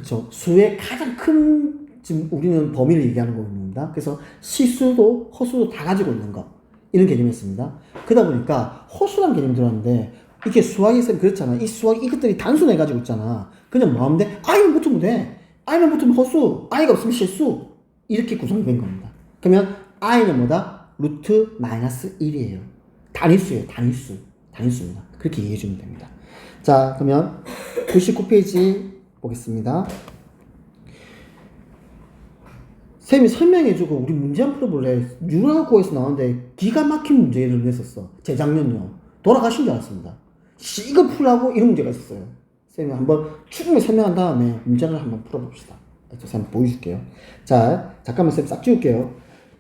그쵸. 수의 가장 큰, 지금 우리는 범위를 얘기하는 겁니다. 그래서 시수도 허수도 다 가지고 있는 거. 이런 개념이었습니다. 그러다 보니까 허수라는 개념이 들어왔는데, 이게 수학에서는 그렇잖아. 이 수학, 이것들이 단순해가지고 있잖아. 그냥 뭐 하면 돼? i만 붙으면 돼. i만 붙으면 허수, i가 없으면 실수. 이렇게 구성된 겁니다. 그러면 i는 뭐다? 루트 마이너스 1이에요. 단위수예요. 단위수입니다. 그렇게 이해해주면 됩니다. 자, 그러면 99페이지 보겠습니다. 쌤이 설명해주고 우리 문제 한번 풀어볼래? 유라고에서 나왔는데 기가 막힌 문제를 냈었어. 재작년요. 돌아가신 줄 알았습니다. 이거 풀라고 이런 문제가 있었어요. 쌤이 한번 충분히 설명한 다음에 문제를 한번 풀어봅시다. 쌤 보여줄게요. 자, 잠깐만 쌤 싹 지울게요.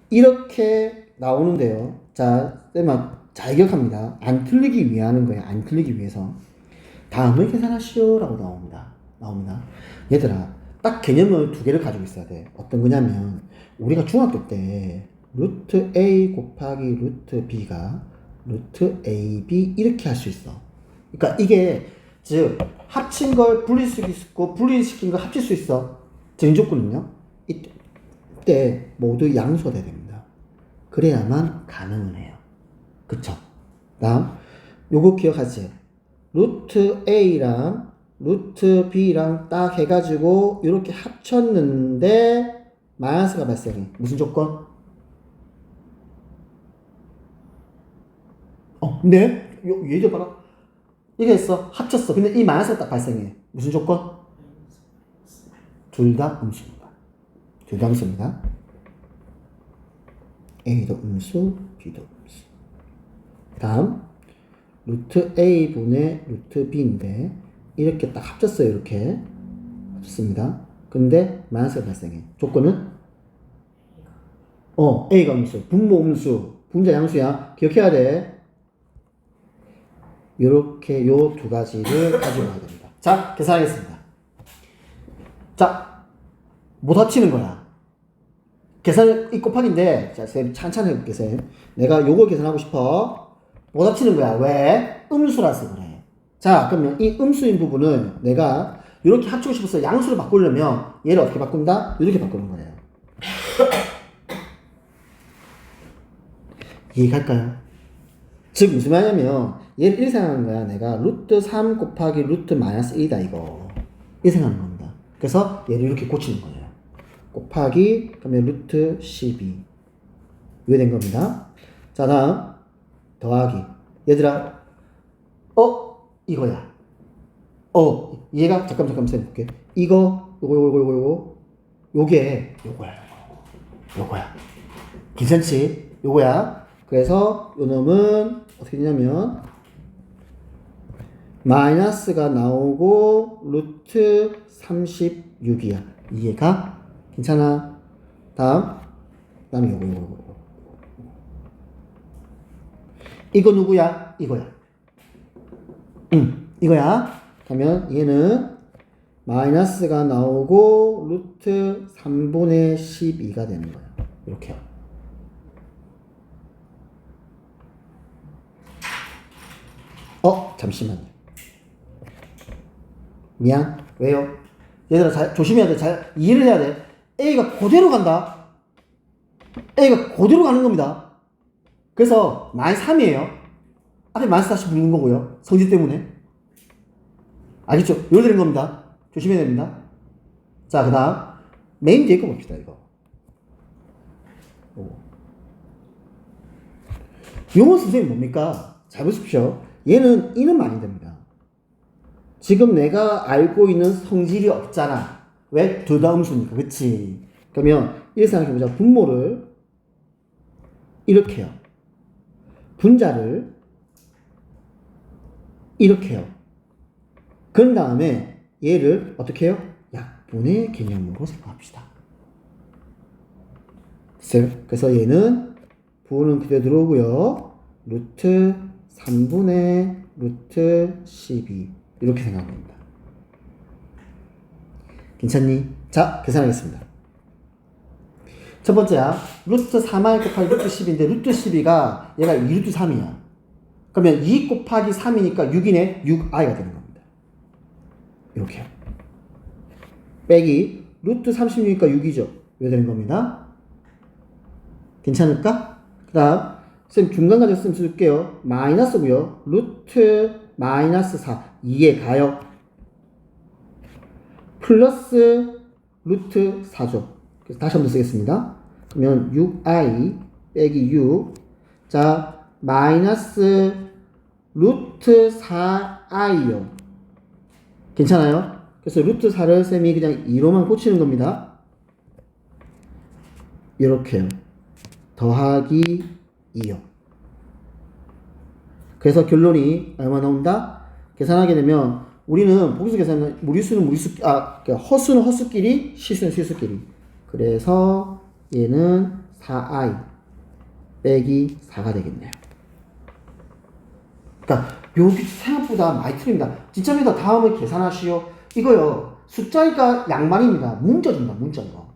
이렇게 나오는데요. 자, 쌤아 잘 기억합니다. 안 틀리기 위해 하는 거예요. 안 틀리기 위해서. 다음을 계산하시오 라고 나옵니다. 얘들아, 딱 개념을 두 개를 가지고 있어야 돼. 어떤 거냐면, 우리가 중학교 때 루트 A 곱하기 루트 B가 루트 AB 이렇게 할 수 있어. 그러니까 이게 즉 합친 걸 분리할 수 있고 분리시킨 걸 합칠 수 있어. 정조건은요. 이때 모두 양수가 돼야 됩니다. 그래야만 가능은 해요. 그쵸? 다음 요거 기억하지? 루트 A랑 루트 B랑 딱 해가지고 이렇게 합쳤는데 마이너스가 발생해. 무슨 조건? 네? 얘기 봐라. 이게 했어. 합쳤어. 근데 이 마이너스가 딱 발생해. 무슨 조건? 둘 다 음수입니다. 둘 다 음수입니다. A도 음수, B도 음수. 다음 루트 A분의 루트 B인데 이렇게 딱 합쳤어요. 이렇게 합쳤습니다. 근데 마이너스가 발생해. 조건은 A가 음수, 분모 음수, 분자 양수야. 기억해야 돼. 요렇게 요 두 가지를 가지고 와야 됩니다. 자, 계산하겠습니다. 자, 못 합치는 거야. 계산 이 곱하기인데, 자, 쌤 찬찬히 해볼게, 쌤. 내가 요걸 계산하고 싶어. 못 합치는 거야. 왜? 음수라서 그래. 자, 그러면 이 음수인 부분을 내가 이렇게 합치고 싶어서 양수를 바꾸려면 얘를 어떻게 바꾼다? 이렇게 바꾸는 거예요. 이해갈까요? 즉 무슨 말이냐면 얘를 이렇게 생각하는 거야. 내가 루트 3 곱하기 루트 마이너스 1이다 이거. 이렇게 생각하는 겁니다. 그래서 얘를 이렇게 고치는 거예요. 곱하기 그러면 루트 12 이게 된 겁니다. 자, 다음 더하기. 얘들아 이거야. 얘가 잠깐 쌤 볼게. 요게 요거야. 괜찮지? 요거야. 그래서 요 놈은 어떻게 되냐면 마이너스가 나오고 루트 36이야. 이해가? 괜찮아? 다음에 요거. 이거 누구야? 이거야. 이거야. 그러면 얘는 마이너스가 나오고 루트 3분의 12가 되는 거야. 이렇게요. 잠시만요. 미안. 왜요? 얘들아, 조심해야 돼. 잘 이해를 해야 돼. A가 그대로 간다. A가 그대로 가는 겁니다. 그래서 마이너스 3이에요. 앞에 마이너스 다시 붙는 거고요. 성질 때문에. 알겠죠? 이렇게 되는 겁니다. 조심해야 됩니다. 자, 그 다음 메인 뒤에 거 봅시다. 이거. 용어 선생님 뭡니까? 잘 보십시오. 얘는 이는 많이 됩니다. 지금 내가 알고 있는 성질이 없잖아. 왜? 둘 다 음수니까. 그치? 그러면 이렇게 생각해보자. 분모를 이렇게요. 분자를 이렇게요. 그런 다음에 얘를 어떻게 해요? 약분의 개념으로 생각합시다. 됐어요? 그래서 얘는 부호는 그대로 들어오고요. 루트 3분의 루트 12 이렇게 생각합니다. 괜찮니? 자, 계산하겠습니다. 첫 번째야. 루트 3i 곱하기 루트 10인데 루트 12가 얘가 2루트 3이야. 그러면 2 곱하기 3이니까 6이네. 6i가 되는 겁니다. 이렇게요. 빼기 루트 36이니까 6이죠. 왜 되는 겁니다. 괜찮을까? 그 다음 쌤 중간까지 쌤 쓸게요. 마이너스고요. 루트 마이너스 4 2에 가요. 플러스 루트 4죠. 그래서 다시 한번 쓰겠습니다. 그러면 6i 빼기 6. 자, 마이너스 루트 4i요. 괜찮아요? 그래서 루트 4를 쌤이 그냥 2로만 고치는 겁니다. 이렇게요. 더하기 2요. 그래서 결론이 얼마 나온다? 계산하게 되면 우리는 보기수 계산은 무리수는 무리수, 그러니까 허수는 허수끼리, 실수는 실수끼리. 그래서 얘는 4i 빼기 4가 되겠네요. 그러니까 여기 생각보다 많이 틀립니다. 진짜입니다. 다음을 계산하시오. 이거요. 숫자니까 양말입니다. 문자입니다. 문자가.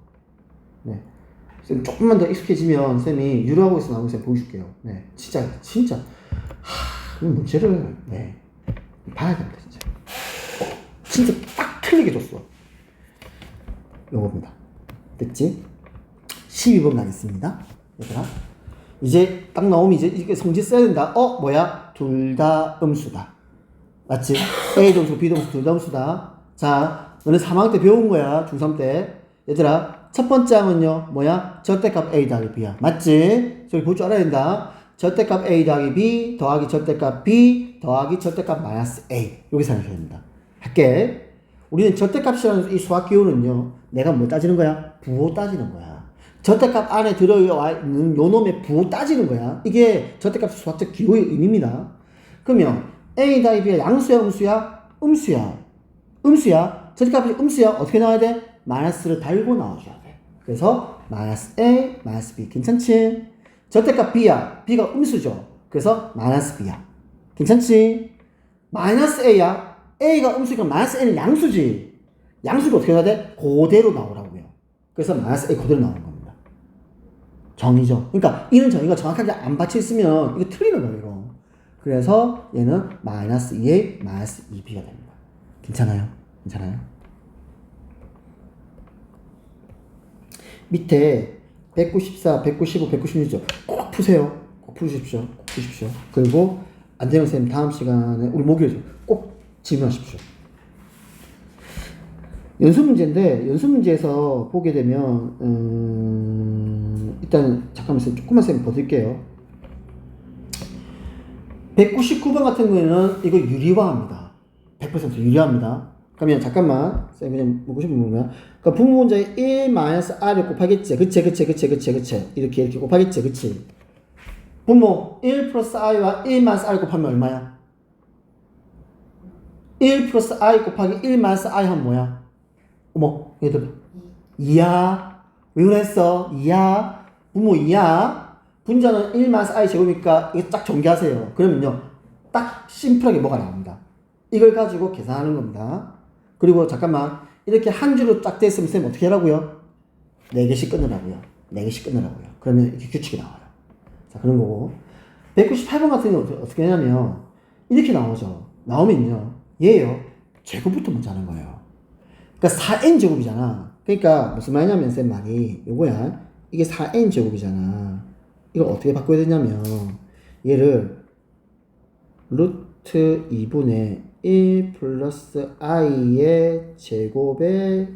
네. 쌤 조금만 더 익숙해지면 쌤이 유료하고에서 나오는 쌤 보여줄게요. 네. 진짜. 문제를 네. 봐야 됩니다. 진짜 딱 틀리게 줬어. 요겁니다. 됐지? 12번 가겠습니다. 얘들아. 이제 딱 나오면 이제 이게 성질 써야 된다. 뭐야? 둘 다 음수다. 맞지? A 동수, B 동수 둘 다 음수다. 자, 너네 3학년 때 배운 거야. 중3 때. 얘들아, 첫 번째 항은요, 뭐야? 절대값 A 더하기 B야. 맞지? 저기 볼 줄 알아야 된다. 절대값 A 더하기 B 더하기 절대값 B 더하기 절대값 마이너스 A. 여기 생각해야 됩니다. 할게. 우리는 절대값이라는 이 수학 기호는요, 내가 뭐 따지는 거야? 부호 따지는 거야. 절대값 안에 들어와 있는 요 놈의 부호 따지는 거야. 이게 절대값 수학적 기호의 의미입니다. 그러면 A 더하기 B가 양수야, 음수야? 음수야. 절대값이 음수야. 어떻게 나와야 돼? 마이너스를 달고 나와줘야 돼. 그래서 마이너스 A, 마이너스 B. 괜찮지? 절대값 B야. B가 음수죠. 그래서 마이너스 B야. 괜찮지? 마이너스 A야. A가 음수니까 마이너스 A는 양수지. 양수가 어떻게 해야 돼? 그대로 나오라고요. 그래서 마이너스 A 그대로 나오는 겁니다. 정의죠. 그러니까 이런 정의가 정확하게 안 받쳐 있으면 이거 틀리는 거예요. 이거. 그래서 얘는 마이너스 2에 마이너스 2b가 됩니다. 괜찮아요? 밑에 194, 195, 196죠. 꼭 푸세요. 꼭 푸십시오. 그리고 안 되면 쌤 다음 시간에 우리 목요일에 꼭 질문하십시오. 연수 문제인데 연수 문제에서 보게 되면 일단 잠깐만 쌤 조금만 쌤 보실게요. 199번 같은 경우에는 이거 유리화합니다. 100% 유리화합니다. 그러면 잠깐만 쌤 그냥 묻고 싶은 건가요? 그러니까 부분 문제에 1-r을 곱하겠지. 그치. 이렇게 곱하겠지. 그치. 분모 1 플러스 i와 1-r 곱하면 얼마야? 1 플러스 i 곱하기 1-i 하면 뭐야? 어머, 얘들 2야. 왜 그랬어? 2야. 분모 2야. 분자는 1-i 제곱이니까 이거 딱 전개하세요. 그러면요, 딱 심플하게 뭐가 나옵니다. 이걸 가지고 계산하는 겁니다. 그리고 잠깐만, 이렇게 한 줄로 딱 됐으면 쌤 어떻게 하라고요? 4개씩 끊으라고요. 그러면 이렇게 규칙이 나와요. 자, 그런 거고. 198번 같은 경우는 어떻게 하냐면 이렇게 나오죠. 나오면요, 얘요, 제곱부터 먼저 하는 거예요. 그러니까 4n 제곱이잖아. 그러니까 무슨 말이냐면 쌤 말이 요거야. 이게 4n 제곱이잖아. 이걸 어떻게 바꿔야 되냐면 얘를 루트 2분의 1 플러스 i의 제곱에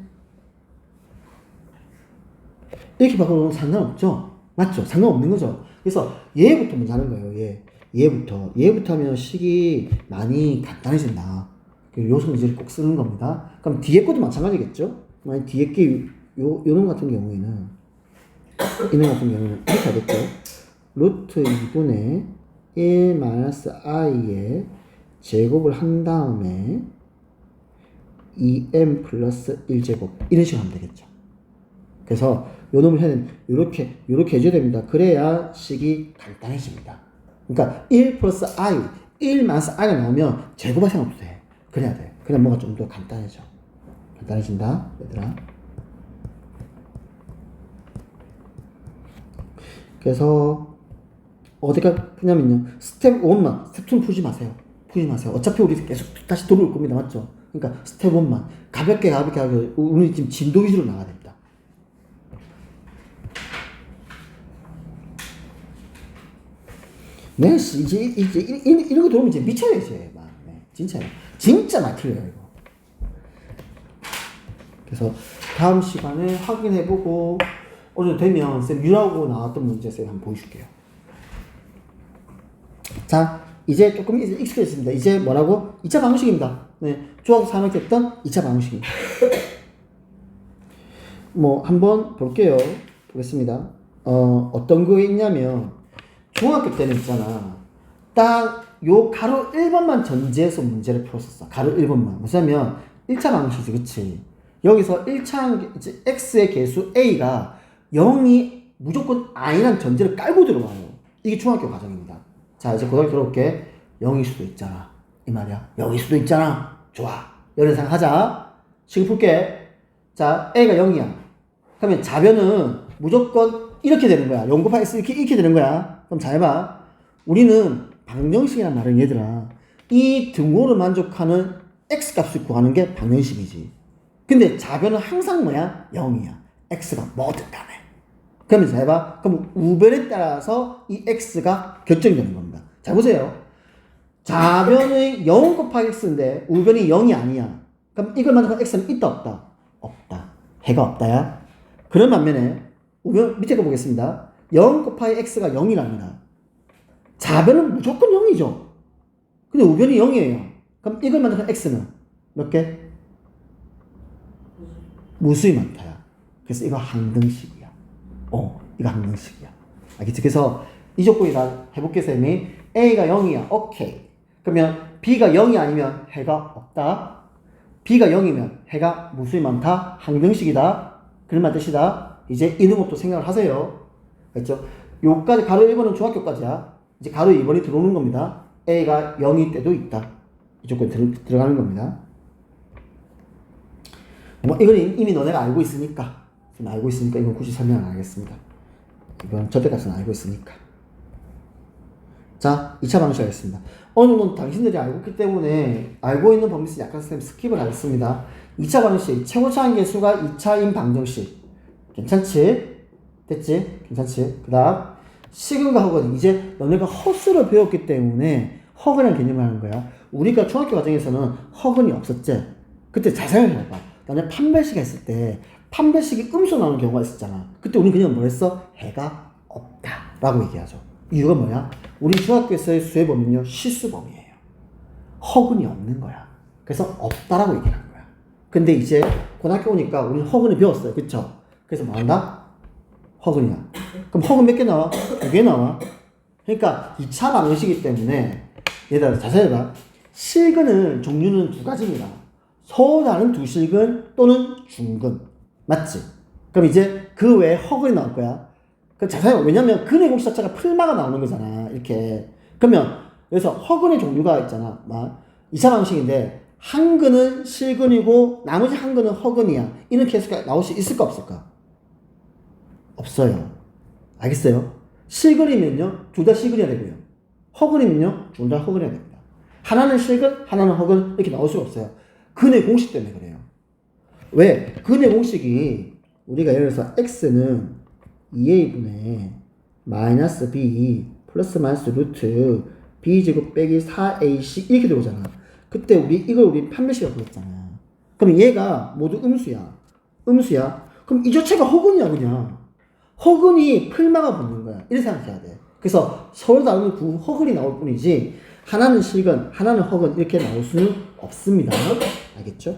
이렇게 바꿔놓으면 상관없죠? 맞죠? 상관없는 거죠? 그래서 얘부터 먼저 하는 거예요. 얘부터 하면 식이 많이 간단해진다. 요 문제를 꼭 쓰는 겁니다. 그럼 뒤에 것도 마찬가지겠죠? 만약 뒤에 게 요런 같은 경우에는 이렇게 하겠죠? 루트 2분의 1 마이너스 i의 제곱을 한 다음에 2m 플러스 1제곱 이런 식으로 하면 되겠죠. 그래서 요 놈을 해는 요렇게 해줘야 됩니다. 그래야 식이 간단해집니다. 그러니까 1 플러스 i, 1 마이너스 i가 나오면 제곱할 생각 없어도 돼. 그래야 돼. 그냥 뭐가 좀 더 간단해진다, 얘들아. 그래서 어디가 푸냐면요, 스텝 1만, 스텝 2는 푸지 마세요. 어차피 우리 계속 다시 돌아올 겁니다. 맞죠? 그러니까 스텝 1만 가볍게 하고 우리 지금 진도 위주로 나가야 됩니다. 네, 이제 이런 거 들어오면 이제 미쳐요, 이제. 막. 네, 진짜 막 틀려요, 이거. 그래서 다음 시간에 확인해보고, 어느 정도 되면, 쌤, 유라고 나왔던 문제 쌤 한번 보여줄게요. 자, 이제 조금 익숙해졌습니다. 이제 뭐라고? 2차 방정식입니다. 네, 중학교 3학년 때 했던 2차 방정식입니다. 뭐, 한번 볼게요. 보겠습니다. 어떤 거에 있냐면, 중학교 때는 있잖아. 딱 요 가로 1번만 전제해서 문제를 풀었었어. 가로 1번만. 무슨 1차 방식이지, 그치? 여기서 1차, 이제 x의 개수 a가 0이 무조건 아니란 전제를 깔고 들어와요. 이게 중학교 과정입니다. 자, 이제 고등학교 들어올게. 0일 수도 있잖아. 이 말이야. 0일 수도 있잖아. 좋아. 이런 생각 하자. 식을 풀게. 자, a가 0이야. 그러면 자변은 무조건 이렇게 되는 거야. 0 곱하기 x 이렇게 되는 거야. 그럼 잘 봐. 우리는 방정식이란 말은 얘들아, 이 등호를 만족하는 x 값을 구하는 게 방정식이지. 근데 자변은 항상 뭐야? 0이야. x가 뭐든 간에. 그러면 잘 봐. 그럼 우변에 따라서 이 x가 결정되는 겁니다. 자, 보세요. 자변의 0 곱하기 x인데 우변이 0이 아니야. 그럼 이걸 만족하는 x는 있다 없다? 없다. 해가 없다야. 그런 반면에 우변 밑에 거 보겠습니다. 0 곱하기 x가 0이랍니다. 자변은 무조건 0이죠. 근데 우변이 0이에요. 그럼 이걸 만족하는 x는 몇 개? 무수히 많다야. 그래서 이거 항등식이야. 이거 항등식이야. 알겠지? 그래서 이 조건이다 해볼게, 쌤이. A가 0이야. 오케이. 그러면 B가 0이 아니면 해가 없다. B가 0이면 해가 무수히 많다. 항등식이다. 그런 뜻이다. 이제 이런 것도 생각을 하세요. 알겠죠? 요까지 가로 1번은 중학교까지야. 이제 가로 2번이 들어오는 겁니다. A가 0일 때도 있다. 이 조건이 들어가는 겁니다. 뭐 이건 이미 너네가 알고 있으니까 이건 굳이 설명 안 하겠습니다. 이건 저때까지는 알고 있으니까. 자, 2차 방식 하겠습니다. 어느 정도 당신들이 알고 있기 때문에 알고 있는 범위에서 약간 스킵을 하겠습니다. 2차 방식, 최고차항 계수가 2차인 방정식. 괜찮지? 됐지? 괜찮지? 그 다음 식은과 허근. 이제 너네가 허수를 배웠기 때문에 허근이라는 개념을 하는 거야. 우리가 중학교 과정에서는 허근이 없었지? 그때 잘 생각해봐. 나는 판별식 했을 때 판별식이 음수 나오는 경우가 있었잖아. 그때 우리는 그냥 뭐 했어? 해가 없다 라고 얘기하죠. 이유가 뭐야? 우리 중학교에서의 수의 범위는요, 실수 범위예요. 허근이 없는 거야. 그래서 없다라고 얘기를 하는 거야. 근데 이제 고등학교 오니까 우리는 허근을 배웠어요. 그쵸? 그래서 뭐 한다? 허근이야. 그럼 허근 몇 개 나와? 2개 나와. 그러니까 2차 방정식이기 때문에 얘들아 자세히 봐. 실근은 종류는 2가지입니다. 서다는 두실근 또는 중근. 맞지? 그럼 이제 그 외에 허근이 나올 거야. 그럼 자세히 봐. 왜냐면 근의 공식 자체가 풀마가 나오는 거잖아. 이렇게. 그러면 여기서 허근의 종류가 있잖아. 막 2차 방식인데 한 근은 실근이고 나머지 한 근은 허근이야. 이런 케이스가 나올 수 있을까 없을까? 없어요. 알겠어요? 실근이면요, 둘 다 실근이어야 되고요. 허근이면요, 둘 다 허근이어야 됩니다. 하나는 실근, 하나는 허근, 이렇게 나올 수가 없어요. 근의 공식 때문에 그래요. 왜? 근의 공식이, 우리가 예를 들어서 x는 2a분의 마이너스 b 플러스 마이너스 루트 b제곱 빼기 4ac 이렇게 들어오잖아. 그때 이걸 우리 판별식이라고 불렀잖아. 그럼 얘가 모두 음수야. 그럼 이 자체가 허근이야, 그냥. 허근이 풀마가 붙는 거야. 이렇게 생각해야 돼. 그래서 서로 다른 두 허근이 나올 뿐이지, 하나는 실근, 하나는 허근, 이렇게 나올 수는 없습니다. 알겠죠?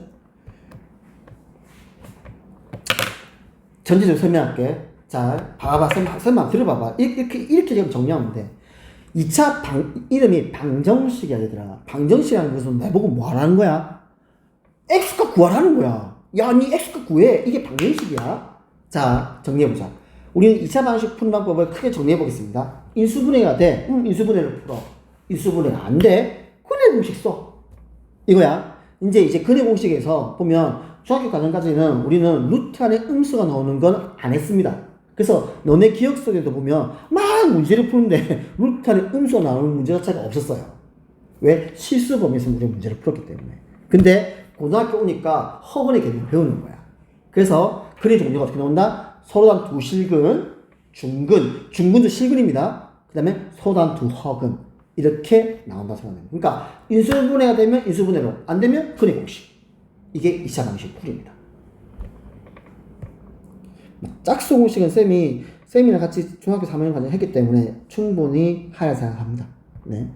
전체적으로 설명할게. 자, 봐봐. 설명 들어봐봐. 이렇게 정리하면 돼. 2차 이름이 방정식이야, 얘들아. 방정식이라는 것은 내보고 뭐 하라는 거야? x값 구하라는 거야. 야, 니 x값 구해. 이게 방정식이야. 자, 정리해보자. 우리는 2차 방식 푸는 방법을 크게 정리해보겠습니다. 인수분해가 돼. 인수분해를 풀어. 인수분해가 안 돼. 근해 공식 써. 이거야. 이제 근해 공식에서 보면 중학교 과정까지는 우리는 루트 안에 음수가 나오는 건 안 했습니다. 그래서 너네 기억 속에도 보면 막 문제를 푸는데 루트 안에 음수가 나오는 문제 자체가 없었어요. 왜? 실수 범위에서 우리가 문제를 풀었기 때문에. 근데 고등학교 오니까 허근의 개념을 배우는 거야. 그래서 근의 종류가 어떻게 나온다? 서로단 두 실근, 중근도 실근입니다. 그 다음에 서로단 두 허근. 이렇게 나온다 생각합니다. 그러니까 인수분해가 되면 인수분해로, 안 되면 근의 공식. 이게 2차 방식 풀이입니다. 짝수 공식은 쌤이랑 같이 중학교 3학년 과정 했기 때문에 충분히 하라 생각합니다. 네.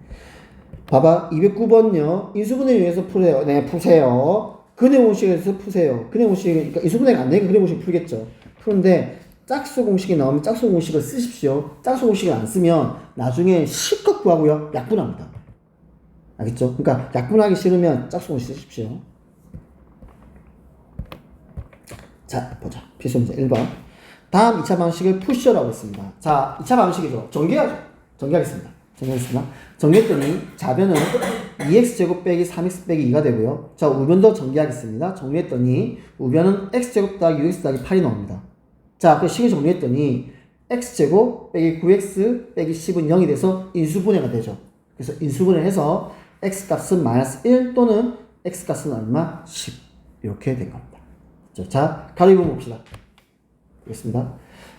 봐봐. 209번요. 인수분해를 위해서 풀어요. 네, 푸세요. 근의 공식에서 푸세요. 근의 공식, 그러니까 인수분해가 안 되니까 근의 공식 풀겠죠. 푸는데 짝수 공식이 나오면 짝수 공식을 쓰십시오. 짝수 공식을 안 쓰면 나중에 실컷 구하고요. 약분합니다. 알겠죠? 그러니까 약분하기 싫으면 짝수 공식 쓰십시오. 자, 보자. 필수 문제 1번. 다음 2차 방식을 푸셔라고 했습니다. 자, 2차 방식이죠. 전개하죠. 전개하겠습니다. 정리했더니 좌변은 2x제곱 빼기 3x 빼기 2가 되고요. 자, 우변도 정리하겠습니다. 정리했더니 우변은 x제곱 더하기 6x 더하기 8이 나옵니다. 자, 그 식을 정리했더니 x제곱 빼기 9x 빼기 10은 0이 돼서 인수분해가 되죠. 그래서 인수분해를 해서 x값은 마이너스 1 또는 x값은 얼마? 10 이렇게 된 겁니다. 자, 가로 봅시다. 알겠습니다.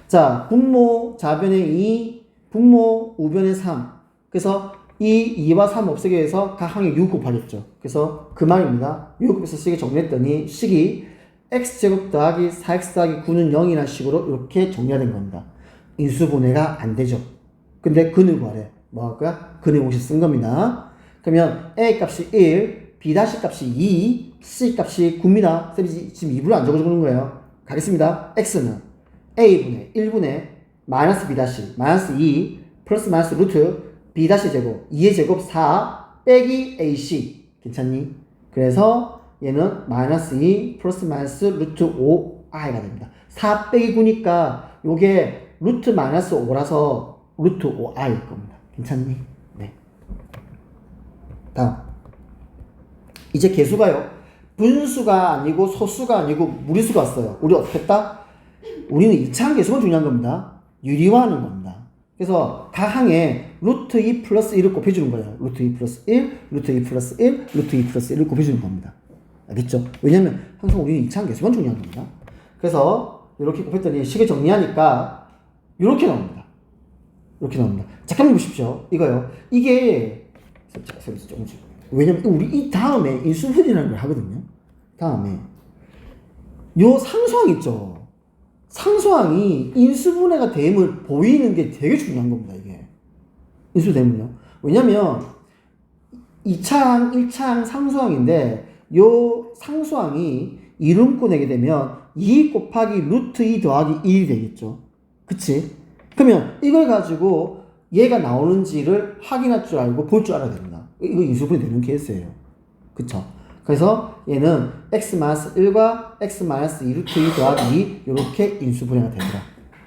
자, 분모 좌변에 2, 분모 우변에 3. 그래서 이 2와 3 없애기 위해서 각 항에 6 곱하겠죠. 그래서 그 말입니다. 6 곱해서 식을 정리했더니 식이 x제곱 더하기 4x 더하기 9는 0이라는 식으로 이렇게 정리가 된 겁니다. 인수분해가 안 되죠. 근데 근을 구하래. 뭐 할 거야? 근의 공식 쓴 겁니다. 그러면 a 값이 1, b 값이 2, c 값이 9입니다. 쌤이 지금 2분을 안 적어주는 거예요. 가겠습니다. x는 a분의 1분의 마이너스 b 마이너스 2 플러스 마이너스 루트 b 제곱 2의 제곱 4 빼기 ac 괜찮니? 그래서 얘는 마이너스 2 플러스 마이너스 루트 5i가 됩니다. 4 빼기 9니까 요게 루트 마이너스 5라서 루트 5i일 겁니다. 괜찮니? 네. 다음. 이제 개수가요. 분수가 아니고 소수가 아니고 무리수가 왔어요. 우리 어떻게 했다? 우리는 2차항 개수가 중요한 겁니다. 유리화하는 겁니다. 그래서 각 항에 루트 2 플러스 1을 곱해주는 거예요. 루트 2 플러스 1, 루트 2 플러스 1, 루트 2 플러스 1을 곱해주는 겁니다. 알겠죠? 왜냐면 항상 우리는 2차항 개수가 중요한 겁니다. 그래서 이렇게 곱했더니 식을 정리하니까 이렇게 나옵니다. 이렇게 나옵니다. 잠깐만 보십시오. 이거요. 이게 왜냐면 우리 이 다음에 인수분해라는 걸 하거든요. 다음에 요 상수항 있죠. 상수항이 인수분해가 됨을 보이는 게 되게 중요한 겁니다. 이게 인수되면요. 왜냐면 2차항, 1차항 상수항인데 요 상수항이 이름표 내게 되면 2 곱하기 루트 2 더하기 1이 되겠죠. 그치? 그러면 이걸 가지고 얘가 나오는지를 확인할 줄 알고 볼 줄 알아야 됩니다. 이거 인수분해 되는 케이스예요. 그쵸? 그래서 얘는 x-1과 x-2 루트 2 더하기 2 이렇게 인수분해가 됩니다.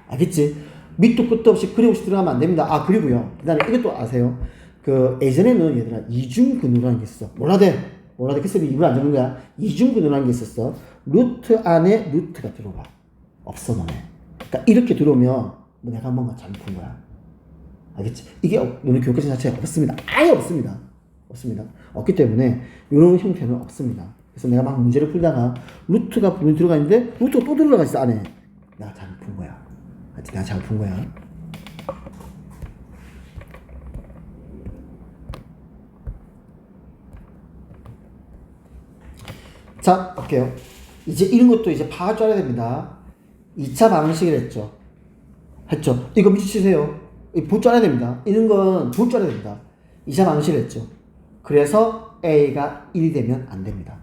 알겠지? 밑도 끝도 없이 그림 없이 들어가면 안 됩니다. 아, 그리고요. 그 다음에 이것도 아세요? 그 예전에는 얘들아 이중근으로라는 게 있었어. 몰라대. 그래서 일부러 안 적는 거야. 이중근으로라는 게 있었어. 루트 안에 루트가 들어와. 없어 너네. 그러니까 이렇게 들어오면 뭐 내가 뭔가 잘못 푼 거야. 알겠지? 이게 오늘 교육과정 자체가 없습니다. 아예 없습니다. 없기 때문에 이런 형태는 없습니다. 그래서 내가 막 문제를 풀다가 루트가 분명히 들어가 있는데 루트가 또 들어가 있어 안에. 내가 잘못 푼 거야. 내가 잘못 푼 거야. 자, 볼게요. 이제 이런 것도 이제 파악할 줄 알아야 됩니다. 2차 방식을 했죠. 이거 미치세요. 볼 줄 알아야 됩니다. 이런 건 볼 줄 알아야 됩니다. 2차 방식을 했죠. 그래서 A가 1이 되면 안 됩니다.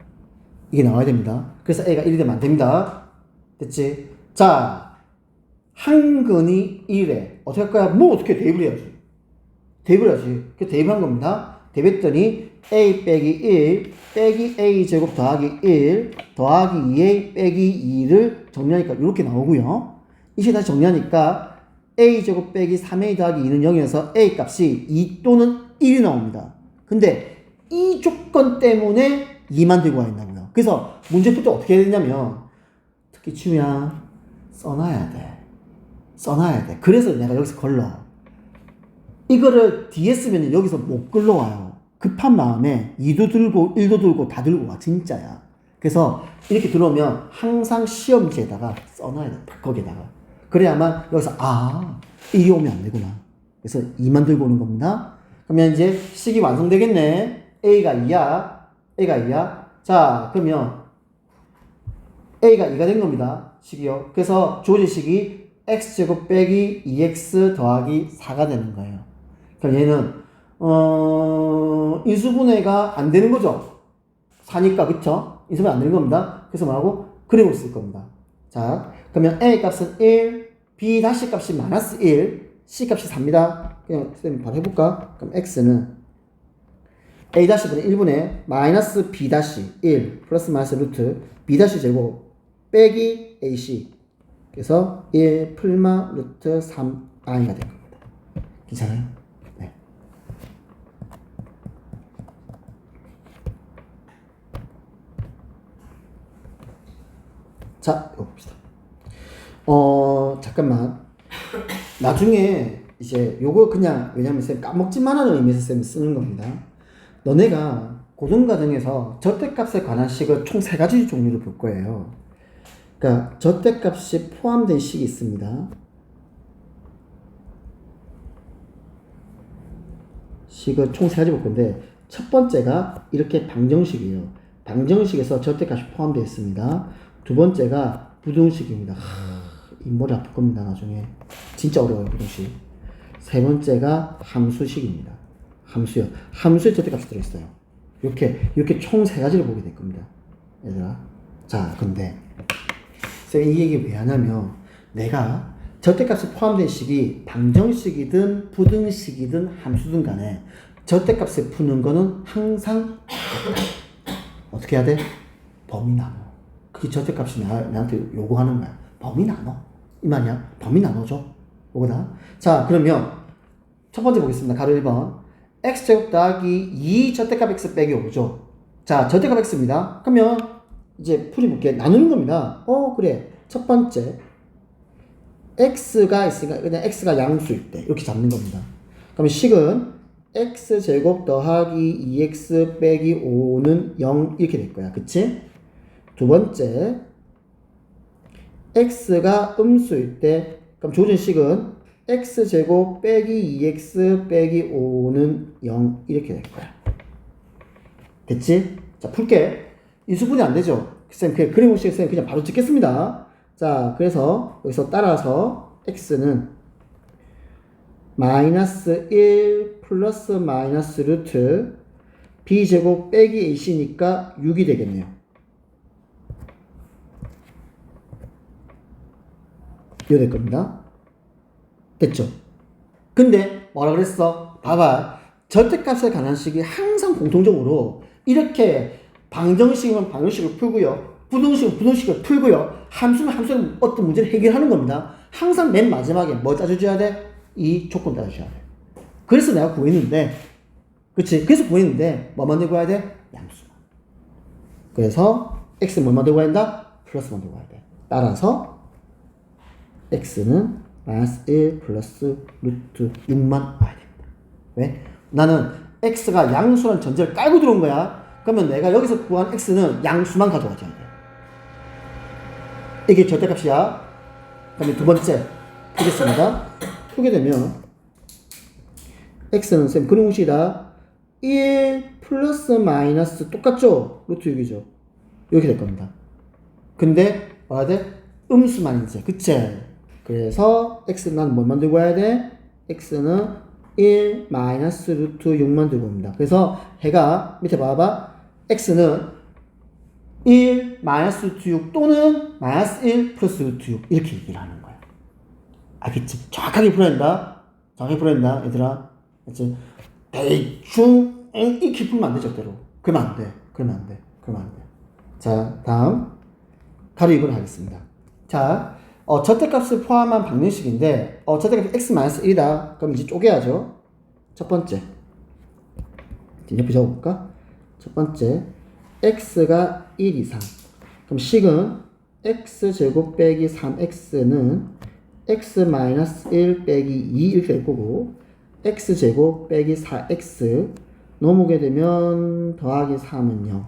이게 나와야 됩니다. 그래서 A가 1이 되면 안 됩니다. 됐지? 자, 한 근이 1에 어떻게 할 거야? 뭐 어떻게 대입을 해야지. 그래서 대입한 겁니다. 대입했더니 A 빼기 1 빼기 A 제곱 더하기 1 더하기 2A 빼기 2를 정리하니까 이렇게 나오고요. 이제 다시 정리하니까 A 제곱 빼기 3A 더하기 2는 0이어서 A 값이 2 또는 1이 나옵니다. 근데 이 조건 때문에 2만 들고 와 있나고요. 그래서 문제 풀 때 어떻게 해야 되냐면 특히 중요한 써놔야 돼. 그래서 내가 여기서 걸러. 이거를 뒤에 쓰면 여기서 못 걸러와요. 급한 마음에 2도 들고 1도 들고 다 들고 와. 진짜야. 그래서 이렇게 들어오면 항상 시험지에다가 써놔야 돼. 거기에다가. 그래야만 여기서 이게 오면 안 되구나. 그래서 2만 들고 오는 겁니다. 그러면 이제 식이 완성되겠네. A가 2야. A가 2야. 자, 그러면 A가 2가 된 겁니다. 식이요. 그래서 주어진 식이 x제곱 빼기 2x 더하기 4가 되는 거예요. 그럼 얘는 인수분해가 안 되는 거죠. 4니까 그쵸? 인수분해 안 되는 겁니다. 그래서 뭐하고? 그리고 쓸 겁니다. 자, 그러면 A 값은 1, B 다시 값이 마이너스 1, C 값이 4입니다. 그냥 쌤 바로 해볼까? 그럼 x는 A 다시분의 1분의 마이너스 B 다시 1 플러스 마이너스 루트 B 다시 제곱 빼기 AC. 그래서 1 풀마 루트 3i가 된 겁니다. 괜찮아요? 네. 자, 이거 봅시다. 잠깐만. 나중에 이제 요거 그냥 왜냐면 쌤 까먹지만하는 의미에서 쌤이 쓰는 겁니다. 너네가 고등과정에서 절대값에 관한 식을 총 3가지 종류를 볼 거예요. 그러니까 절대값이 포함된 식이 있습니다. 식을 총 3가지 볼 건데 첫 번째가 이렇게 방정식이에요. 방정식에서 절대값이 포함되어 있습니다. 두 번째가 부등식입니다. 이 머리 아플 겁니다. 나중에 진짜 어려워요. 부등식. 세 번째가 함수식입니다. 함수요. 함수에 절대값이 들어있어요. 이렇게 총 3가지를 보게 될 겁니다. 얘들아. 자, 근데 쌤이 이 얘기 왜 하냐면 내가 절대값이 포함된 식이 방정식이든 부등식이든 함수든 간에 절대값을 푸는 거는 항상 어떻게 해야 돼? 범위 나눠. 그게 절대값이 나한테 요구하는 거야. 범위 나눠. 이 말이야. 범위 나눠줘. 요거다. 자, 그러면 첫 번째 보겠습니다. 가로 1번. x제곱 더하기 2 절대값 x 빼기 5죠. 자, 절대값 x입니다. 그러면 이제 풀이볼게. 나누는 겁니다. 그래. 첫 번째. x가 있으니까 그냥 x가 양수일 때 이렇게 잡는 겁니다. 그러면 식은 x제곱 더하기 2x 빼기 5는 0 이렇게 될 거야. 그치? 두 번째. x가 음수일 때 그럼 주어진 식은 x제곱 빼기 2x 빼기 5는 0 이렇게 될 거야. 됐지? 자, 풀게. 인수분해 안 되죠? 쌤, 그냥 그림 오시게 쌤 그냥 바로 찍겠습니다. 자, 그래서 여기서 따라서 x는 마이너스 1 플러스 마이너스 루트 b제곱 빼기 ac니까 6이 되겠네요. 이거 될 겁니다. 됐죠? 근데 뭐라 그랬어? 봐봐. 절대값에 관한 식이 항상 공통적으로 이렇게 방정식이면 방정식을 풀고요. 부등식은 부등식을 풀고요. 함수는 함수는 어떤 문제를 해결하는 겁니다. 항상 맨 마지막에 뭐 짜줘줘야 돼? 이 조건 따져줘야 돼. 그래서 내가 구했는데, 그치? 그래서 구했는데, 뭐만 들고 와야 돼? 양수만. 그래서, x는 뭐만 들고 와야 된다? 플러스만 들고 와야 돼. 따라서, x는 마이너스 1 플러스 루트 6만 와야 됩니다. 왜? 나는 x가 양수라는 전제를 깔고 들어온 거야. 그러면 내가 여기서 구한 x는 양수만 가져가줘야 돼. 이게 절대값이야. 그다음에 두 번째 풀겠습니다. 풀게 되면 x는 쌤 그림 공식이다. 1 플러스 마이너스 똑같죠? 루트 6이죠. 이렇게 될 겁니다. 근데 뭐야 돼? 음수만 이제 그치? 그래서 x는 난 뭐만 들고 와야 돼? x는 1 마이너스 루트 6만 들고 옵니다. 그래서 해가 밑에 봐봐. x는 1 마이너스 루트 6 또는 마이너스 1 플러스 루트 6 이렇게 얘기를 하는 거야. 알겠지? 정확하게 풀어야 된다. 정확하게 풀어야 된다. 얘들아. 알겠지? 대충 이렇게 풀면 안 돼. 절대로. 그러면 안 돼. 그러면 안 돼. 그러면 안 돼. 자, 다음 가로 2번 하겠습니다. 자, 절대값을 포함한 방정식인데 절대값이 x-1이다. 그럼 이제 쪼개야죠. 첫 번째. 옆에 적어볼까? 첫 번째. x가 1 이상. 그럼 식은 x제곱 빼기 3x는 x-1 빼기 2 이렇게 될 거고 x제곱 빼기 4x 넘어오게 되면 더하기 3은 0.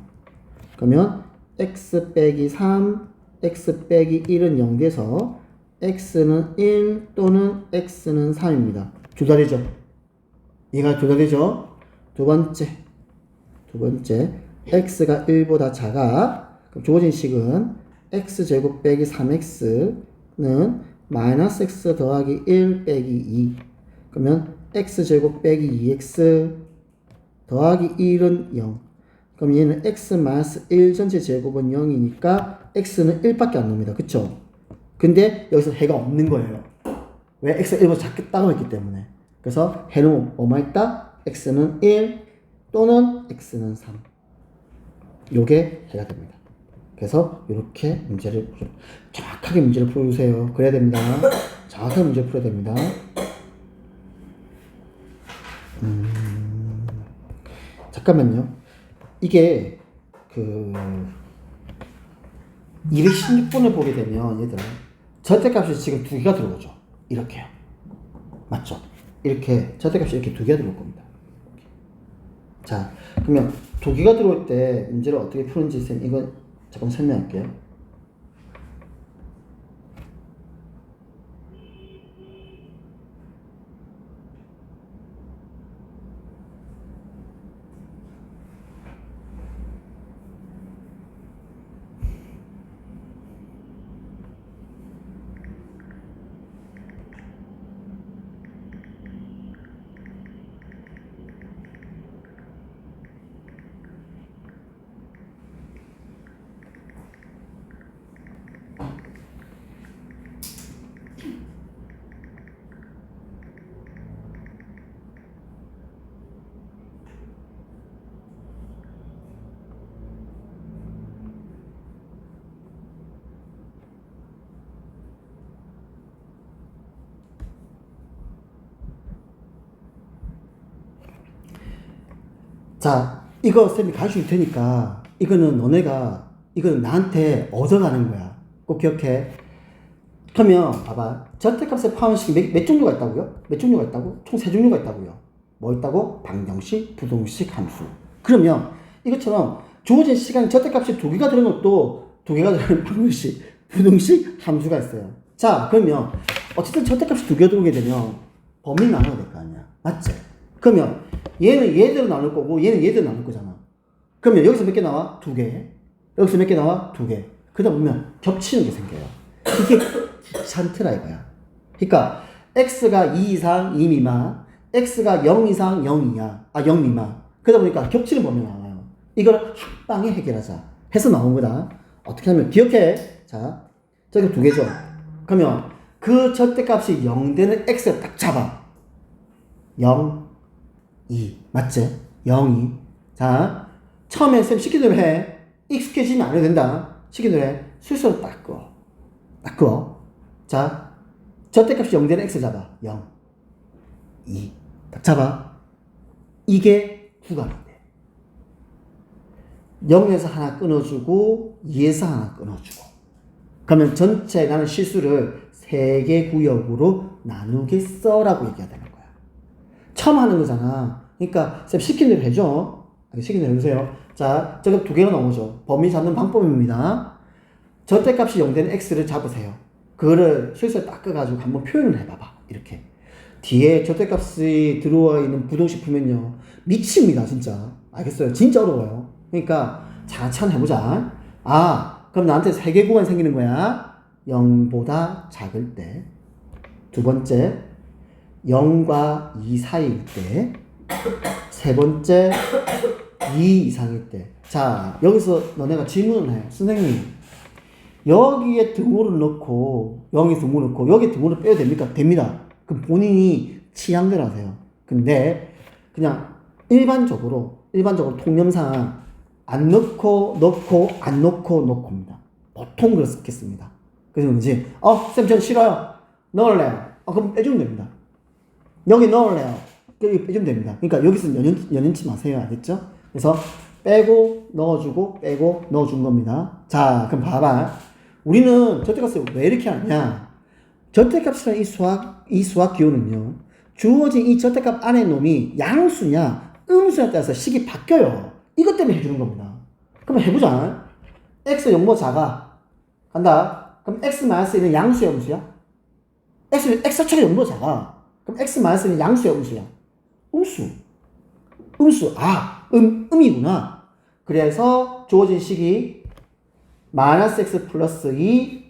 그러면 x 빼기 3, x 빼기 1은 0 돼서 x는 1 또는 x는 3입니다. 조달이죠. 얘가 조달이죠. 두 번째 x가 1보다 작아. 그럼 주어진 식은 x제곱 빼기 3x는 마이너스 x 더하기 1 빼기 2. 그러면 x제곱 빼기 2x 더하기 1은 0. 그럼 얘는 x 마이너스 1 전체 제곱은 0이니까 x는 1밖에 안 나옵니다. 그쵸? 근데 여기서 해가 없는 거예요. 왜? x가 1보다 작다고 했기 때문에. 그래서 해는 뭐만 있다? x는 1 또는 x는 3. 요게 해가 됩니다. 그래서 이렇게 문제를 정확하게 문제를 풀어주세요. 그래야 됩니다. 정확하게 문제를 풀어야 됩니다. 잠깐만요. 이게 216번을 보게 되면 얘들아 절대값이 지금 두 개가 들어오죠. 이렇게요. 맞죠? 이렇게 절대값이 이렇게 두 개가 들어올 겁니다. 자, 그러면 두 개가 들어올 때 문제를 어떻게 푸는지 이건 잠깐 설명할게요. 자, 이거 쌤이 가르쳐 줄 테니까 이거는 이거는 나한테 얻어가는 거야. 꼭 기억해. 그러면 봐봐. 절대값에 포함한 식이 몇 종류가 있다고요? 몇 종류가 있다고? 총 3종류가 있다고요. 뭐 있다고? 방정식, 부동식, 함수. 그러면 이것처럼 주어진 시간 절대값이 2개가 들은 것도 2개가 들은 방정식, 부동식, 함수가 있어요. 자, 그러면 어쨌든 절대값이 2개가 들어오게 되면 범위 나눠야 될 거 아니야. 맞지? 그러면 얘는 얘대로 나눌 거고 얘는 얘대로 나눌 거잖아. 그러면 여기서 몇 개 나와? 2개. 여기서 몇 개 나와? 2개. 그러다 보면 겹치는 게 생겨요. 이게 귀찮더라 이거야. 그러니까 x가 2 이상 2 미만, x가 0 이상 0 이하, 0 미만. 그러다 보니까 겹치는 범위 나와요. 이걸 한 방에 해결하자 해서 나온 거다. 어떻게 하면 기억해. 자, 저기 2개죠. 그러면 그 절대값이 0 되는 x를 딱 잡아. 0 2 맞지? 0, 2. 자, 처음에 쌤 시킨 대로 해. 익숙해지면 안 해도 된다. 시킨 대로 해. 수수로 딱 그어. 딱 그어. 자, 절대값이 0 되는 x 잡아. 0, 2. 딱 잡아. 이게 구간이 돼. 0에서 하나 끊어주고 2에서 하나 끊어주고. 그러면 전체 나는 실수를 3개 구역으로 나누겠어라고 얘기해야 되는 거야. 처음 하는 거잖아. 그러니까 쌤 시킨 대로 해줘. 시킨 대로 해주세요. 자, 저거 2개가 나오죠. 범위 잡는 방법입니다. 절대값이 0 되는 x를 잡으세요. 그거를 실수에 닦아가지고 한번 표현을 해봐봐. 이렇게. 뒤에 절대값이 들어와 있는 부동식 풀면요. 미칩니다, 진짜. 알겠어요? 진짜 어려워요. 그러니까 차근차근 해보자. 그럼 나한테 3개 구간이 생기는 거야. 0보다 작을 때. 두 번째, 0과 2 사이일 때. 세 번째, 2 이상일 때. 자, 여기서 너네가 질문을 해. 선생님, 여기에 등호를 넣고, 0에 등호를 넣고, 여기에 등호를 빼야 됩니까? 됩니다. 그럼 본인이 취향대로 하세요. 근데, 그냥 일반적으로 통념상 안 넣고, 안 넣고입니다. 보통 그렇겠습니다. 그래서 그런지, 쌤, 전 싫어요. 넣을래요. 그럼 빼주면 됩니다. 여기 넣을래요. 여기 빼주면 됩니다. 그러니까 여기서 연연치 마세요. 알겠죠? 그래서 빼고 넣어주고 빼고 넣어준 겁니다. 자, 그럼 봐봐. 우리는 절대값을 왜 이렇게 하냐? 절대값이라는 이 수학 기호는요. 주어진 이 절대값 안에 놈이 양수냐 음수냐에 따라서 식이 바뀌어요. 이것 때문에 해주는 겁니다. 그럼 해보자. x 0보다 작아. 간다. 그럼 x 마이너스 1은 양수야, 음수야? x 자체가 0보다 작아. 그럼 x 마이너스 1은 양수야, 음수야? 음수. 음수. 아, 음이구나. 그래서 주어진 식이 마이너스 x 플러스 2.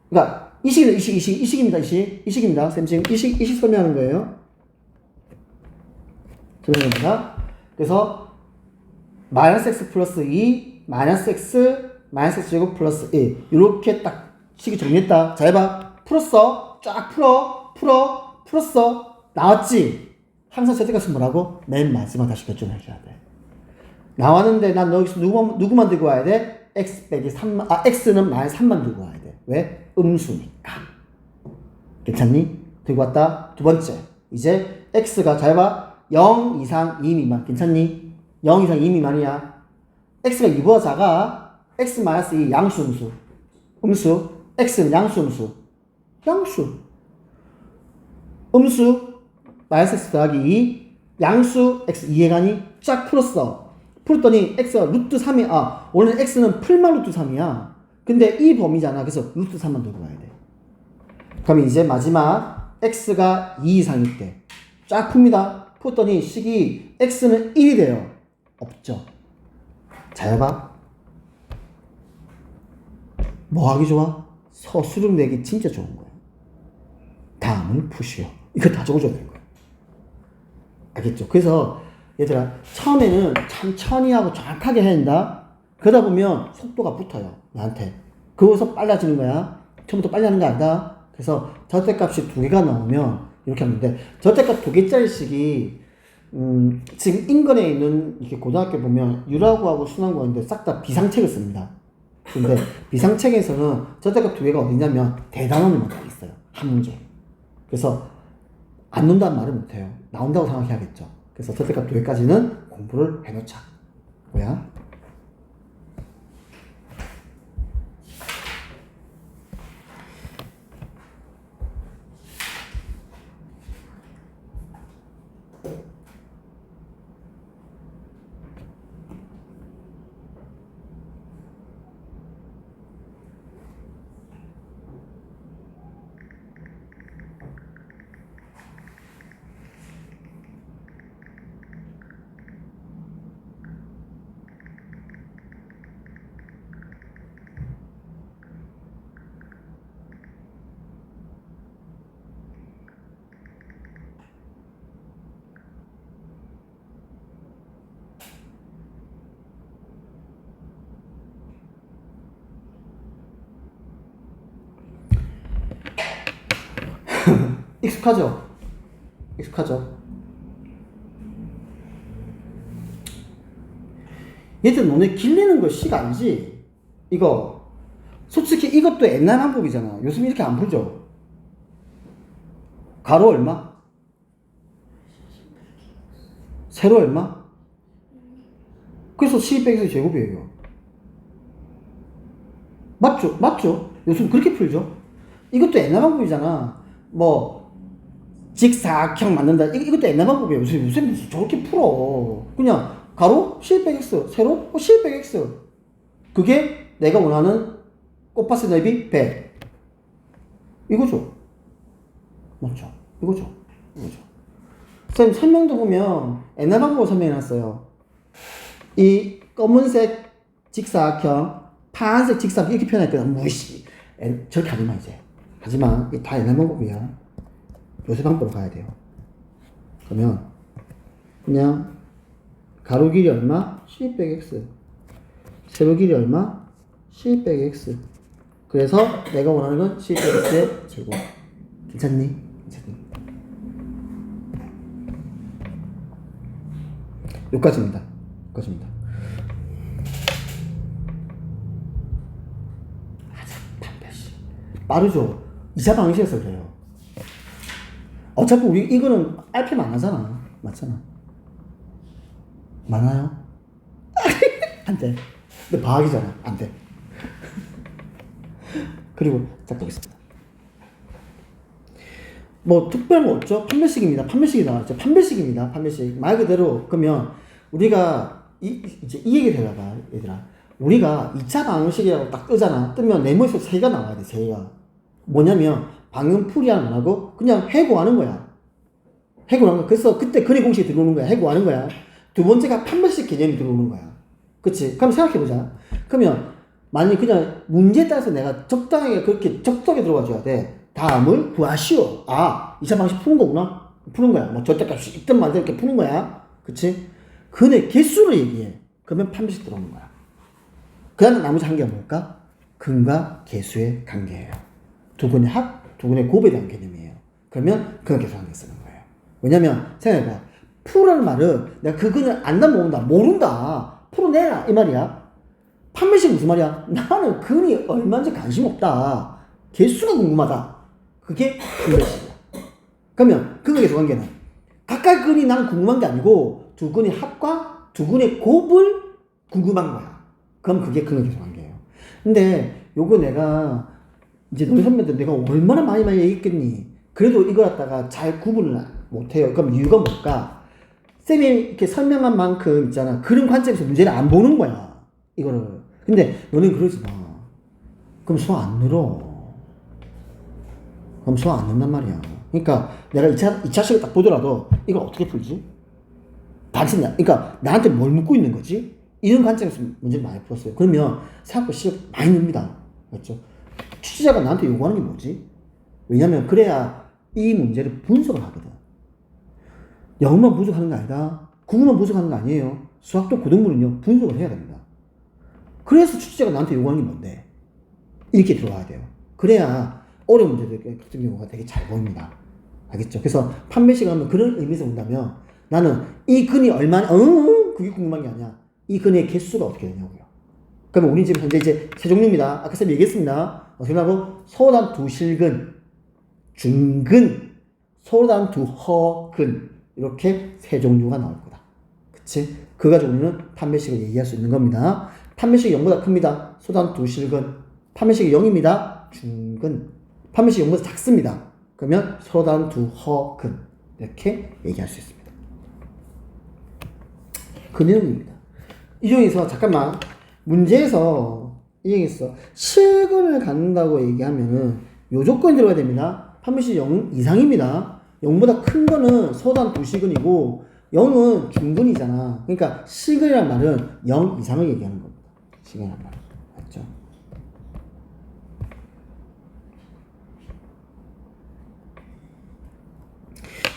그러니까 이 식입니다. 이 식입니다. 쌤 지금 이 식 설명하는 거예요. 설명합니다. 그래서 마이너스 x 플러스 2, 마이너스 x 제곱 플러스 1 이렇게 딱 식이 정리했다. 자, 해봐. 풀었어. 쫙 풀었어. 나왔지? 항상 절대값은 뭐라고? 맨 마지막 다시 결정해줘야 돼. 나왔는데 난 여기서 누구만 들고 와야 돼? x 빼기 3만, x는 마이너스 3만 들고 와야 돼. 왜? 음수니까. 괜찮니? 들고 왔다. 두 번째. 이제 x가 잘 봐. 0 이상 2 미만. 괜찮니? 0 이상 2 미만이야. x가 2보다 작아. x 마이너스 2 양수 음수. 음수. x는 양수 음수. 음수 마이너스 x 더하기 2 양수 x 이해가니? 쫙 풀었어. 풀었더니 x가 루트 3이 원래 x는 풀만 루트 3이야. 근데 이 범위잖아. 그래서 루트 3만 들고 가야 돼. 그럼 이제 마지막 x가 2 이상일 때 쫙 풉니다. 풀었더니 식이 x는 1이 돼요. 없죠. 잘 봐. 뭐 하기 좋아? 서술음 내기 진짜 좋은 거야. 다음은 푸시오. 이거 다 적어줘야 되는 거야. 알겠죠? 그래서 얘들아 처음에는 천천히 하고 정확하게 해야 된다. 그러다 보면 속도가 붙어요. 나한테. 그거서 빨라지는 거야. 처음부터 빨리 하는 거 아니다. 그래서 절대값이 2개가 나오면 이렇게 하는데 절대값 2개짜리 식이 지금 인근에 있는 이렇게 고등학교 보면 유라고하고 순환고인데 싹 다 비상책을 씁니다. 근데 비상책에서는 절대값 2개가 어디냐면 대단원에만 딱 있어요. 한 문제. 그래서 안 논다는 말을 못해요. 나온다고 생각해야겠죠. 그래서 절대값 2개까지는 공부를 해놓자. 뭐야? 익숙하죠? 얘들 너네 길내는 거 식 아니지? 이거 솔직히 이것도 옛날 방법이잖아. 요즘 이렇게 안 풀죠? 가로 얼마? 세로 얼마? 그래서 12x 제곱이에요. 맞죠? 요즘 그렇게 풀죠? 이것도 옛날 방법이잖아. 뭐 직사각형 만든다. 이것도 옛날 방법이에요. 요새 저렇게 풀어. 그냥 가로 12x, 세로 12x. 그게 내가 원하는 곱하기 넓이 100. 이거죠. 맞죠? 이거죠. 쌤 설명도 보면 옛날 방법으로 설명해놨어요. 이 검은색 직사각형, 파란색 직사각형 이렇게 표현했거든. 무시. 저렇게 하지마 이제. 하지만 이게 다 옛날 방법이야. 요새 방법으로 가야 돼요. 그러면 그냥 가로 길이 얼마? 12x. 세로 길이 얼마? 12x. 그래서 내가 원하는 건 12x의 제곱. 괜찮니? 여기까지입니다. 빠르죠? 이차 방식에서 그래요. 어차피 우리 이거는 RPM 안 하잖아. 맞잖아. 많아요? 안 돼. 근데 과학이잖아. 안 돼. 그리고 자 보겠습니다. 뭐 특별한 거 없죠? 판별식입니다. 판별식입니다. 말 그대로. 그러면 우리가 이제 이 얘기를 해봐봐, 얘들아. 우리가 2차 방정식이라고 딱 뜨잖아. 뜨면 내 머릿속에 세 개가 나와야 돼, 세 개가. 뭐냐면, 방금 풀이하는 거라고 그냥 해고하는 거야. 해고하는 거야. 그래서 그때 근의 공식이 들어오는 거야. 해고하는 거야. 두 번째가 판별식 개념이 들어오는 거야. 그치? 그럼 생각해보자. 그러면, 만약에 그냥 문제에 따라서 내가 적당하게 그렇게 적당하게 들어가줘야 돼. 다음을 구하시오. 아, 2차 방식 푸는 거구나. 푸는 거야. 뭐 절대값이 있든 말든 이렇게 푸는 거야. 그치? 근의 개수를 얘기해. 그러면 판별식 들어오는 거야. 그 다음에 나머지 한 개가 뭘까? 근과 개수의 관계예요. 두 근의 합, 두 근의 곱에 대한 개념이에요. 그러면 근과 개수 관계 쓰는 거예요. 왜냐면 생각해봐. 풀라는 말은 내가 그 근을 안다 모른다. 풀어내라 이 말이야. 판별식 무슨 말이야? 나는 근이 얼마인지 관심 없다. 개수가 궁금하다. 그게 판별식이야. 그러면 근과 개수 관계는 각각 근이 나는 궁금한 게 아니고 두 근의 합과 두 근의 곱을 궁금한 거야. 그럼 그게 근과 개수 관계예요. 근데 요거 내가 이제 너희 선배들 내가 얼마나 많이 얘기했겠니? 그래도 이걸 갖다가 잘 구분을 못해요. 그럼 이유가 뭘까? 쌤이 이렇게 설명한 만큼 있잖아. 그런 관점에서 문제를 안 보는 거야. 이거를. 근데 너는 그러지 마. 그럼 수학 안 늘어. 그럼 수학 안 는단 말이야. 그러니까 내가 2차식을 딱 보더라도 이걸 어떻게 풀지? 단순히, 그러니까 나한테 뭘 묻고 있는 거지? 이런 관점에서 문제를 많이 풀었어요. 그러면 생각보다 시간 많이 늡니다. 맞죠? 취재자가 나한테 요구하는 게 뭐지? 왜냐면 그래야 이 문제를 분석을 하거든. 영어만 분석하는 게 아니다. 국어만 분석하는 거 아니에요. 수학도 고등부는요, 분석을 해야 됩니다. 그래서 취재자가 나한테 요구하는 게 뭔데? 이렇게 들어가야 돼요. 그래야 어려운 문제들 같은 경우가 되게 잘 보입니다. 알겠죠? 그래서 판별식 하면 그런 의미에서 본다면 나는 이 근이 얼마나, 그게 궁금한 게 아니야. 이 근의 개수가 어떻게 되냐고요. 그러면 우리 지금 현재 이제 세 종류입니다. 아까 쌤이 얘기했습니다. 어떻게 하고 소단 두실근, 중근, 소단 두허근 이렇게 세 종류가 나올 거다. 그치? 그 가지고 우리는 판별식을 얘기할 수 있는 겁니다. 판별식이 0보다 큽니다. 소단 두실근. 판별식이 0입니다. 중근. 판별식이 0보다 작습니다. 그러면 소단 두허근 이렇게 얘기할 수 있습니다. 그 내용입니다. 이 중에서 잠깐만 문제에서 이 얘기했어. 실근을 갖는다고 얘기하면은 요 조건이 들어가야 됩니다. 판별식 0 이상입니다. 0보다 큰 거는 소단 두실근이고 0은 중근이잖아. 그러니까 실근이란 말은 0 이상을 얘기하는 겁니다. 실근이란 말은. 맞죠?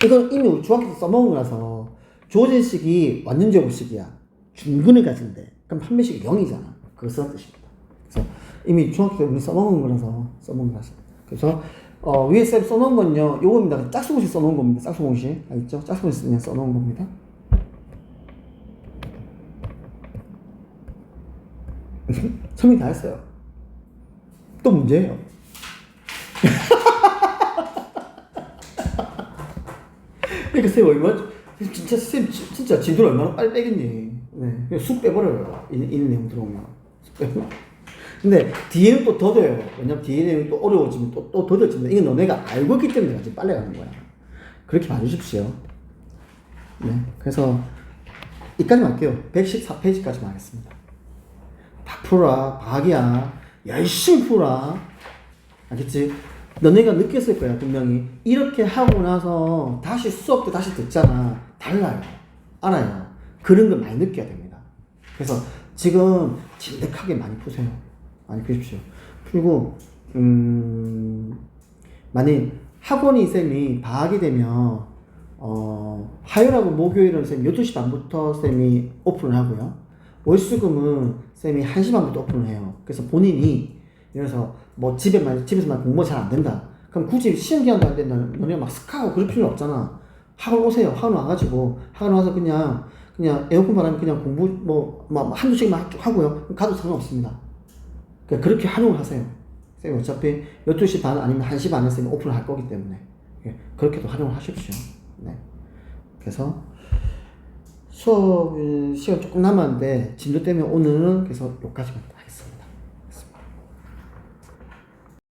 이건 이미 우리 중학교 때 써먹은 거라서 주어진 식이 완전 제곱식이야. 중근을 가진대. 그럼 판별식이 0이잖아. 그거 쓰는 뜻입니다. 그래서 이미 중학교 때 우리 써먹은 거라서 써먹은 거라서. 그래서 위에 쌤 써놓은 건요, 요겁니다. 짝수공식 써놓은 겁니다. 짝수공식. 알겠죠? 짝수공식 그냥 써놓은 겁니다. 설명 다 했어요. 또 문제예요. 그러니까 쌤 얼마나, 진짜 진도를 얼마나 빨리 빼겠니. 네. 그냥 쑥 빼버려요. 이 내용 들어오면. 쑥 빼고. 근데 뒤에는 또 더뎌요. 왜냐면 뒤에 내용이 또 어려워지면 또 더뎌집니다. 이건 너네가 알고 있기 때문에 내가 지금 빨리 가는 거야. 그렇게 봐주십시오. 네. 그래서 이까지만 할게요. 114페이지까지만 하겠습니다. 다 풀어라. 방학이야. 열심히 풀어라. 알겠지? 너네가 느꼈을 거야, 분명히. 이렇게 하고 나서 다시 수업 때 다시 듣잖아. 달라요. 알아요. 그런 걸 많이 느껴야 됩니다. 그래서 지금 진득하게 많이 푸세요. 많이 푸십시오. 그리고 만약 학원이 쌤이 방학이 되면 화요일하고 목요일은 쌤 12시 반부터 쌤이 오픈을 하고요. 월수금은 쌤이 1시 반부터 오픈을 해요. 그래서 본인이 그래서 뭐 집에서만 공부 잘 안 된다. 그럼 굳이 시험 기간도 안 된다. 너네 막 스카하고 그럴 필요 없잖아. 학원 오세요. 학원 와가지고 학원 와서 그냥 에어컨 바람에 그냥 공부 뭐 한두 시간만 하고요. 가도 상관없습니다. 그러니까 그렇게 활용을 하세요. 쌤 어차피 12시 반 아니면 1시 반에 쌤이 오픈을 할 거기 때문에 그렇게도 활용을 하십시오. 네. 그래서 수업 시간 조금 남았는데 진도 때문에 오늘은 그래서 여기까지입니다.